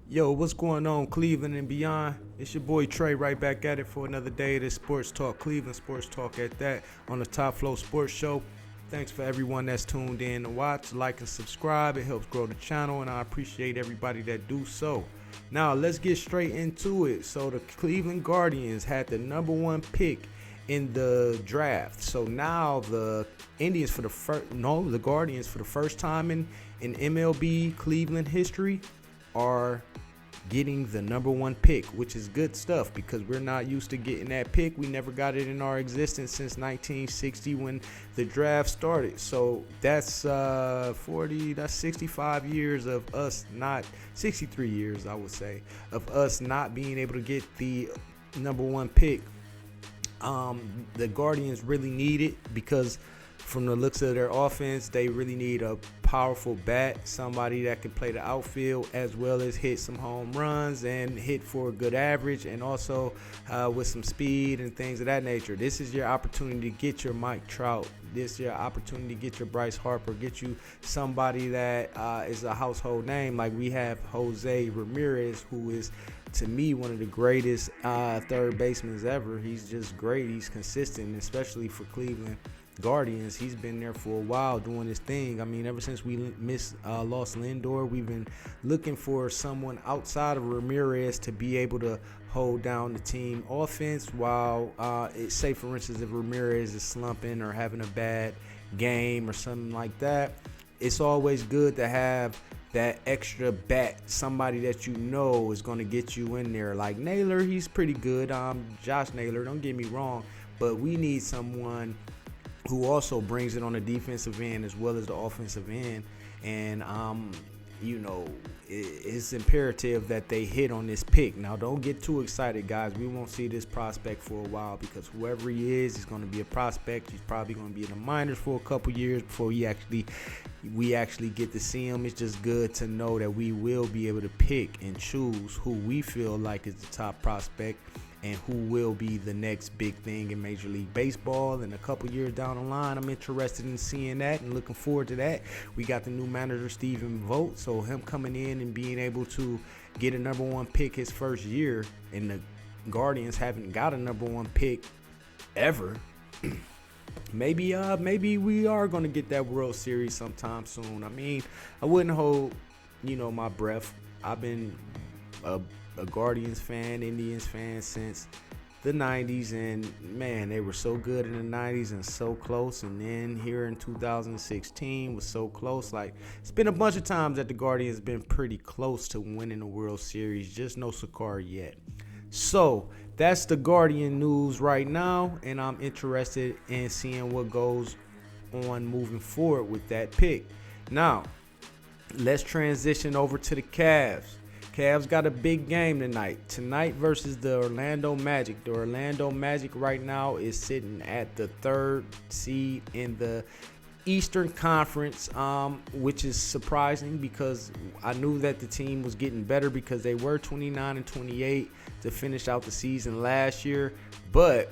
Yo, what's going on, Cleveland and beyond? It's your boy Trey right back at it for another day of this Sports Talk Cleveland, Sports Talk at that on the Top Flow Sports Show. Thanks for everyone that's tuned in to watch, like, and subscribe. It helps grow the channel, and I appreciate everybody that do so. Now, let's get straight into it. So, the Cleveland Guardians had the number one pick in the draft. So now the Guardians for the first time in MLB Cleveland history are getting the number one pick, which is good stuff because we're not used to getting that pick. We never got it in our existence since 1960 when the draft started. So that's 65 years of us not, 63 years, I would say, of us not being able to get the number one pick. The Guardians really need it because from the looks of their offense, they really need a powerful bat, somebody that can play the outfield as well as hit some home runs and hit for a good average, and also with some speed and things of that nature. This is your opportunity to get your Mike Trout. This is your opportunity to get your Bryce Harper, get you somebody that is a household name. Like we have Jose Ramirez, who is, to me, one of the greatest third basemen ever. He's just great. He's consistent, especially for Cleveland Guardians. He's been there for a while doing his thing. I mean, ever since we lost Lindor, we've been looking for someone outside of Ramirez to be able to hold down the team offense while, say, for instance, if Ramirez is slumping or having a bad game or something like that. It's always good to have that extra bat, somebody that you know is going to get you in there. Like Naylor, he's pretty good. Josh Naylor, don't get me wrong, but we need someone who also brings it on the defensive end as well as the offensive end. And it's imperative that they hit on this pick. Now, don't get too excited, guys. We won't see this prospect for a while because whoever he is, he's going to be a prospect. He's probably going to be in the minors for a couple years before we actually get to see him. It's just good to know that we will be able to pick and choose who we feel like is the top prospect and who will be the next big thing in Major League Baseball. And a couple years down the line, I'm interested in seeing that and looking forward to that. We got the new manager, Stephen Vogt, so him coming in and being able to get a number one pick his first year, and the Guardians haven't got a number one pick ever. Maybe we are going to get that World Series sometime soon. I mean, I wouldn't hold, my breath. I've been a Guardians fan, Indians fan since the 90s, and man, they were so good in the 90s and so close, and then here in 2016 was so close. Like, it's been a bunch of times that the Guardians been pretty close to winning the World Series, just no cigar yet. So that's the Guardian news right now, and I'm interested in seeing what goes on moving forward with that pick. Now, let's transition over to the Cavs. Cavs got a big game tonight versus the Orlando Magic. The Orlando Magic right now is sitting at the third seed in the Eastern Conference, which is surprising because I knew that the team was getting better because they were 29-28 to finish out the season last year, but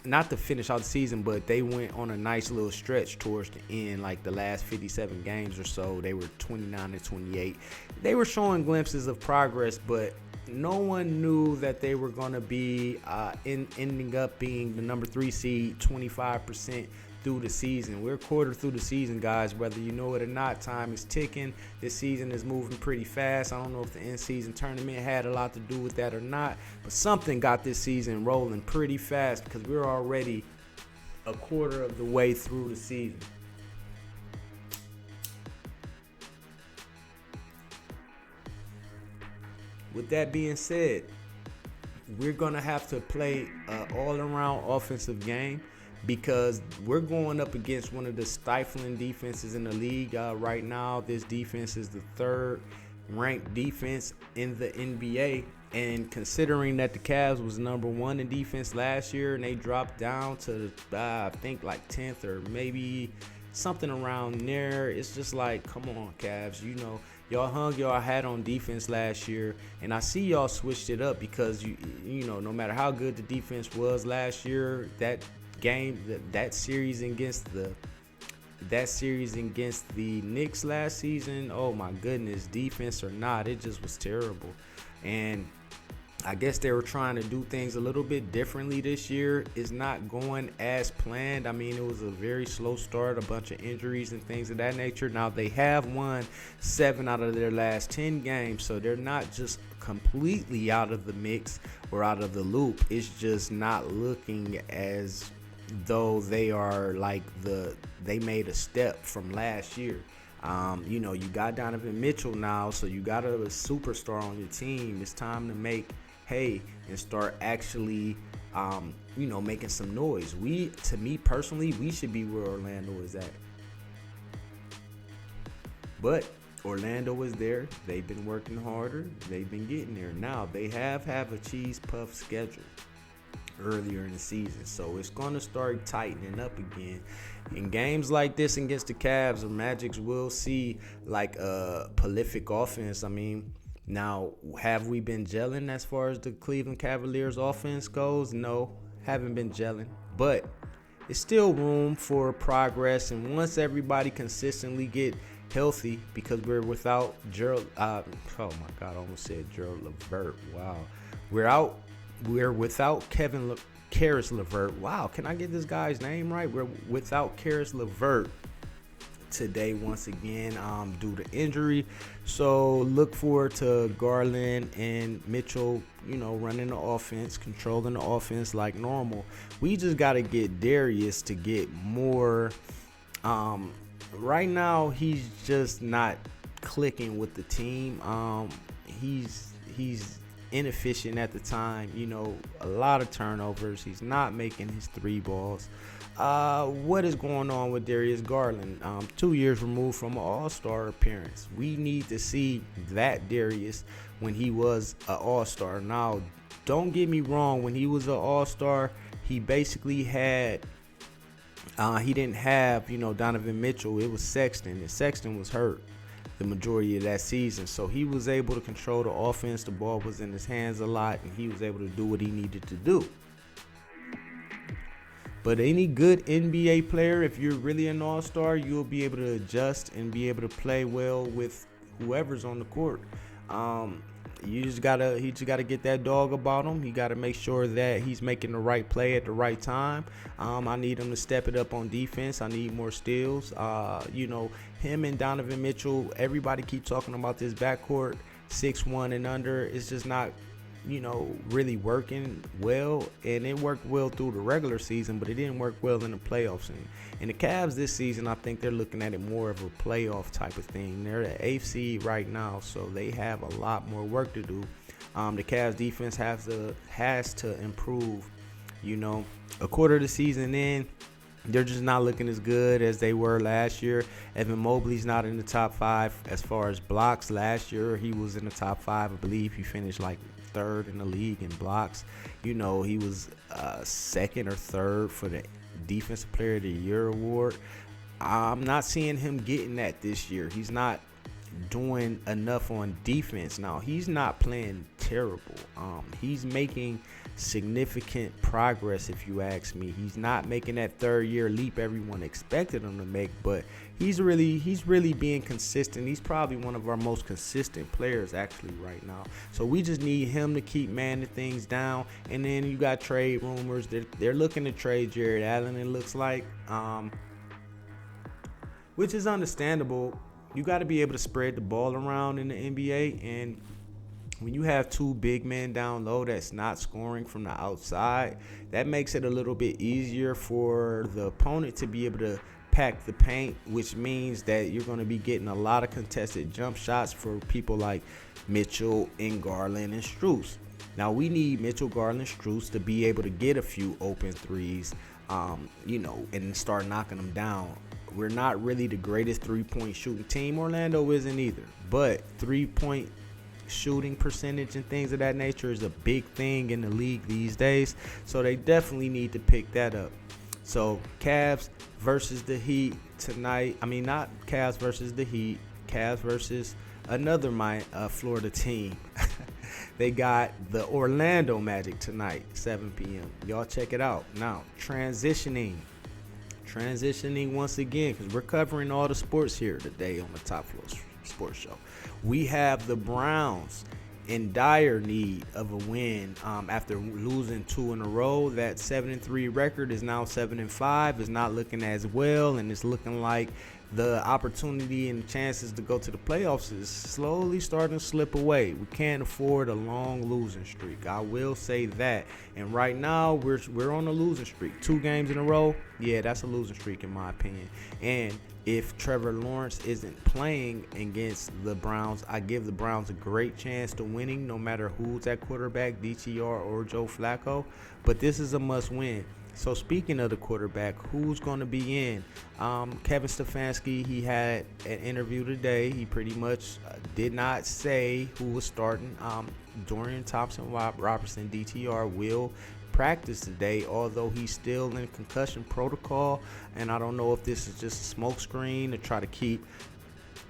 not to finish out the season, but they went on a nice little stretch towards the end, like the last 57 games or so. They were 29-28. They were showing glimpses of progress, but no one knew that they were going to be ending up being the number 3 seed 25% through the season. We're a quarter through the season, guys. Whether you know it or not, time is ticking. This season is moving pretty fast. I don't know if the in-season tournament had a lot to do with that or not, but something got this season rolling pretty fast because we're already a quarter of the way through the season. With that being said, we're going to have to play an all-around offensive game because we're going up against one of the stifling defenses in the league right now. This defense is the third ranked defense in the NBA. And considering that the Cavs was number 1 in defense last year and they dropped down to, I think, like 10th or maybe something around there, it's just like, come on, Cavs. Y'all hung y'all hat on defense last year, and I see y'all switched it up because, no matter how good the defense was last year, that game, that series against the that series against the Knicks last season, oh my goodness, defense or not, it just was terrible. And I guess they were trying to do things a little bit differently this year. It's not going as planned. I mean, it was a very slow start, a bunch of injuries and things of that nature. Now, they have won 7 out of their last 10 games, so they're not just completely out of the mix or out of the loop. It's just not looking as though they are like they made a step from last year. You got Donovan Mitchell now, so you got a superstar on your team. It's time to make hay and start actually, making some noise. To me personally, we should be where Orlando is at. But Orlando is there. They've been working harder. They've been getting there. Now, they have a cheese puff schedule earlier in the season, so it's going to start tightening up again. In games like this against the Cavs or Magics, we'll see like a prolific offense. I mean, now, have we been gelling as far as the Cleveland Cavaliers offense goes? No, haven't been gelling, but it's still room for progress. And once everybody consistently get healthy, because we're without Gerald, oh my God, I almost said Gerald LeVert. Wow, we're without Caris LeVert. Wow, can I get this guy's name right? We're without Caris LeVert today once again due to injury. So look forward to Garland and Mitchell, running the offense, controlling the offense like normal. We just got to get Darius to get more. Right now, he's just not clicking with the team. He's inefficient at the time. A lot of turnovers. He's not making his 3 balls. What is going on with Darius Garland? 2 years removed from an all-star appearance. We need to see that Darius when he was an all-star. Now, don't get me wrong. When he was an all-star, he basically had he didn't have, Donovan Mitchell. It was Sexton, and Sexton was hurt the majority of that season. So he was able to control the offense. The ball was in his hands a lot, and he was able to do what he needed to do. But any good NBA player, if you're really an all-star, you'll be able to adjust and be able to play well with whoever's on the court. He just gotta get that dog about him. You gotta make sure that he's making the right play at the right time. I need him to step it up on defense. I need more steals. Him and Donovan Mitchell. Everybody keep talking about this backcourt, 6'1" and under. It's just not, really working well. And it worked well through the regular season, but it didn't work well in the playoffs. And the Cavs this season, I think they're looking at it more of a playoff type of thing. They're the 8th seed right now, so they have a lot more work to do. The Cavs defense has to improve. A quarter of the season in, they're just not looking as good as they were last year. Evan Mobley's not in the top 5 as far as blocks. Last year, he was in the top 5. I believe he finished like 3rd in the league in blocks. He was 2nd or 3rd for the Defensive Player of the Year award. I'm not seeing him getting that this year. He's not doing enough on defense. Now, he's not playing terrible. He's making significant progress, if you ask me. He's not making that 3rd-year leap everyone expected him to make, but he's really being consistent. He's probably one of our most consistent players actually right now. So we just need him to keep manning things down. And then you got trade rumors. They're looking to trade Jared Allen, it looks like, which is understandable. You got to be able to spread the ball around in the NBA, and when you have 2 big men down low that's not scoring from the outside, that makes it a little bit easier for the opponent to be able to pack the paint, which means that you're going to be getting a lot of contested jump shots for people like Mitchell and Garland and Strus. Now, we need Mitchell, Garland, Strus to be able to get a few open threes, and start knocking them down. We're not really the greatest 3-point shooting team. Orlando isn't either. But 3-point shooting percentage and things of that nature is a big thing in the league these days. So they definitely need to pick that up. So Cavs versus the Heat tonight. I mean, not Cavs versus the Heat. Cavs versus another Florida team. They got the Orlando Magic tonight, 7 p.m. Y'all check it out. Now, transitioning transitioning once again, because we're covering all the sports here today on the Top Flow Sports Show. We have the Browns in dire need of a win after losing 2 in a row. That 7-3 record is now 7-5. It's not looking as well, and it's looking like the opportunity and the chances to go to the playoffs is slowly starting to slip away. We can't afford a long losing streak. I will say that. And right now, we're on a losing streak. 2 games in a row, yeah, that's a losing streak in my opinion. And if Trevor Lawrence isn't playing against the Browns, I give the Browns a great chance to winning no matter who's at quarterback, DTR or Joe Flacco. But this is a must-win. So speaking of the quarterback, who's going to be in? Kevin Stefanski, he had an interview today. He pretty much did not say who was starting. Dorian Thompson-Robinson, DTR, will practice today, although he's still in concussion protocol. And I don't know if this is just a smokescreen to try to keep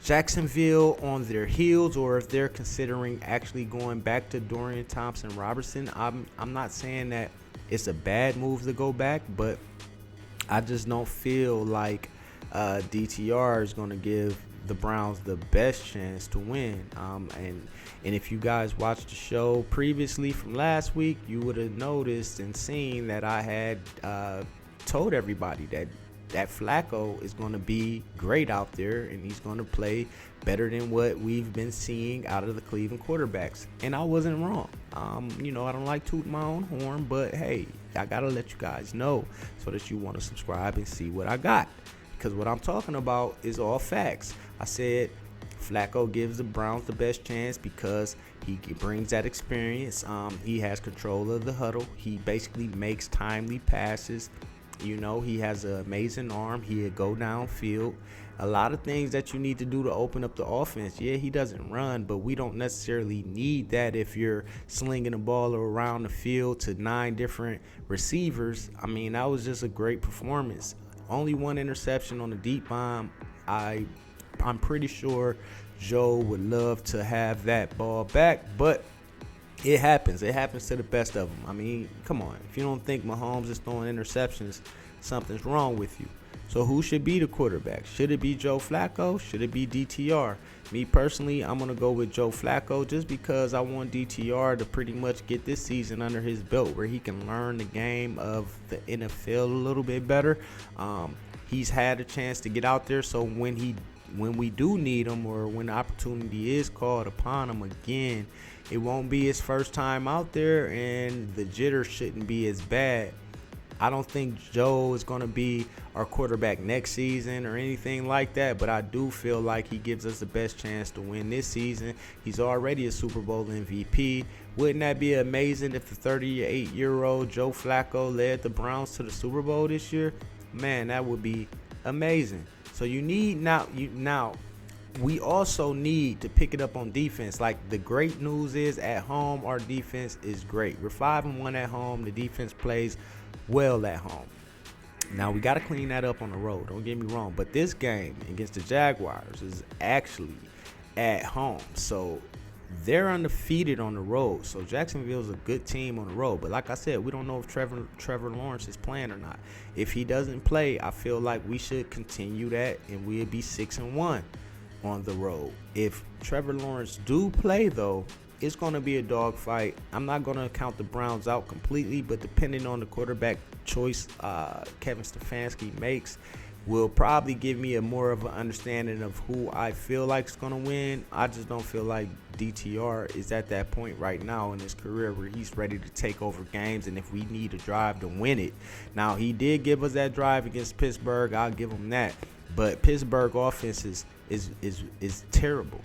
Jacksonville on their heels, or if they're considering actually going back to Dorian Thompson-Robinson. I'm not saying that it's a bad move to go back, but I just don't feel like DTR is going to give the Browns the best chance to win. And if you guys watched the show previously from last week, you would have noticed and seen that I had told everybody that Flacco is going to be great out there, and he's going to play better than what we've been seeing out of the Cleveland quarterbacks. And I wasn't wrong. I don't like tooting my own horn, but hey, I got to let you guys know so that you want to subscribe and see what I got. Because what I'm talking about is all facts. I said Flacco gives the Browns the best chance because he brings that experience. He has control of the huddle. He basically makes timely passes. He has an amazing arm. He'll go downfield. A lot of things that you need to do to open up the offense. Yeah, he doesn't run, but we don't necessarily need that if you're slinging the ball around the field to 9 different receivers. I mean, that was just a great performance. Only 1 interception on the deep bomb. I'm pretty sure Joe would love to have that ball back, but it happens. It happens to the best of them. I mean, come on. If you don't think Mahomes is throwing interceptions, something's wrong with you. So who should be the quarterback? Should it be Joe Flacco? Should it be DTR? Me personally, I'm going to go with Joe Flacco just because I want DTR to pretty much get this season under his belt where he can learn the game of the NFL a little bit better. He's had a chance to get out there, so when we do need him, or when the opportunity is called upon him again, it won't be his first time out there, and the jitter shouldn't be as bad. I don't think Joe is going to be our quarterback next season or anything like that, but I do feel like he gives us the best chance to win this season. He's already a Super Bowl MVP. Wouldn't that be amazing if the 38-year-old Joe Flacco led the Browns to the Super Bowl this year? Man, that would be amazing. So we also need to pick it up on defense. Like, the great news is at home, our defense is great. We're 5-1 at home. The defense plays well at home. Now, we got to clean that up on the road. Don't get me wrong. But this game against the Jaguars is actually at home. So they're undefeated on the road. So Jacksonville's a good team on the road. But like I said, we don't know if Trevor Lawrence is playing or not. If he doesn't play, I feel like we should continue that, and we'll be 6-1 on the road. If Trevor Lawrence do play, though, it's going to be a dogfight. I'm not going to count the Browns out completely, but depending on the quarterback choice Kevin Stefanski makes, will probably give me a more of an understanding of who I feel like is going to win. I just don't feel like DTR is at that point right now in his career where he's ready to take over games, and if we need a drive to win it. Now, he did give us that drive against Pittsburgh. I'll give him that. But Pittsburgh offense is terrible.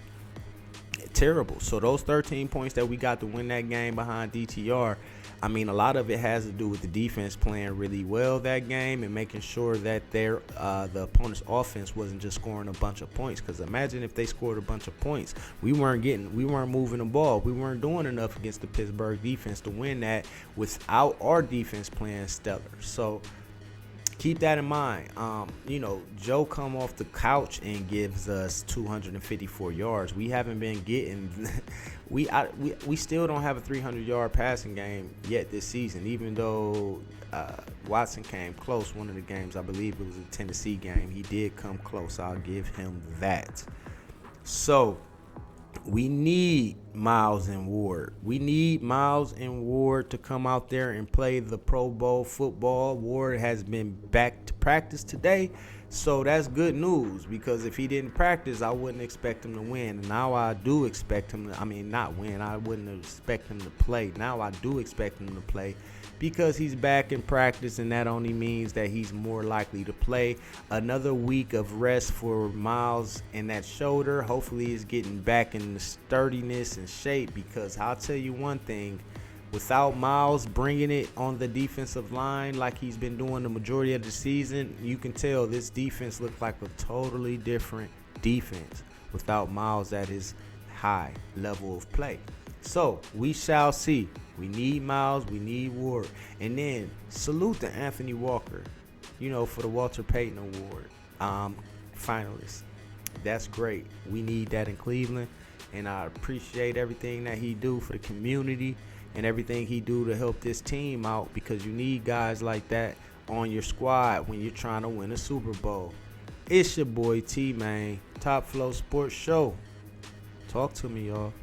Terrible. So those 13 points that we got to win that game behind DTR, I mean, a lot of it has to do with the defense playing really well that game and making sure that the opponent's offense wasn't just scoring a bunch of points. Because imagine if they scored a bunch of points, we weren't moving the ball. We weren't doing enough against the Pittsburgh defense to win that without our defense playing stellar. So keep that in mind. Joe come off the couch and gives us 254 yards. We haven't been getting. We still don't have a 300-yard passing game yet this season, even though Watson came close. One of the games, I believe it was a Tennessee game, he did come close. I'll give him that. So we need Miles and Ward. We need Miles and Ward to come out there and play the Pro Bowl football. Ward has been back to practice today, so that's good news, because if he didn't practice, I wouldn't expect him to win. Now I do expect him to, not win. I wouldn't expect him to play. Now I do expect him to play, because he's back in practice, and that only means that he's more likely to play. Another week of rest for Miles in that shoulder. Hopefully he's getting back in the sturdiness and shape, because I'll tell you one thing, without Miles bringing it on the defensive line like he's been doing the majority of the season, you can tell this defense looks like a totally different defense without Miles at his high level of play. So we shall see. We need Miles, we need Ward. And then salute to Anthony Walker, for the Walter Payton Award finalist. That's great. We need that in Cleveland, and I appreciate everything that he do for the community and everything he do to help this team out, because you need guys like that on your squad when you're trying to win a Super Bowl. It's your boy T-Man, Top Flow Sports Show. Talk to me, y'all.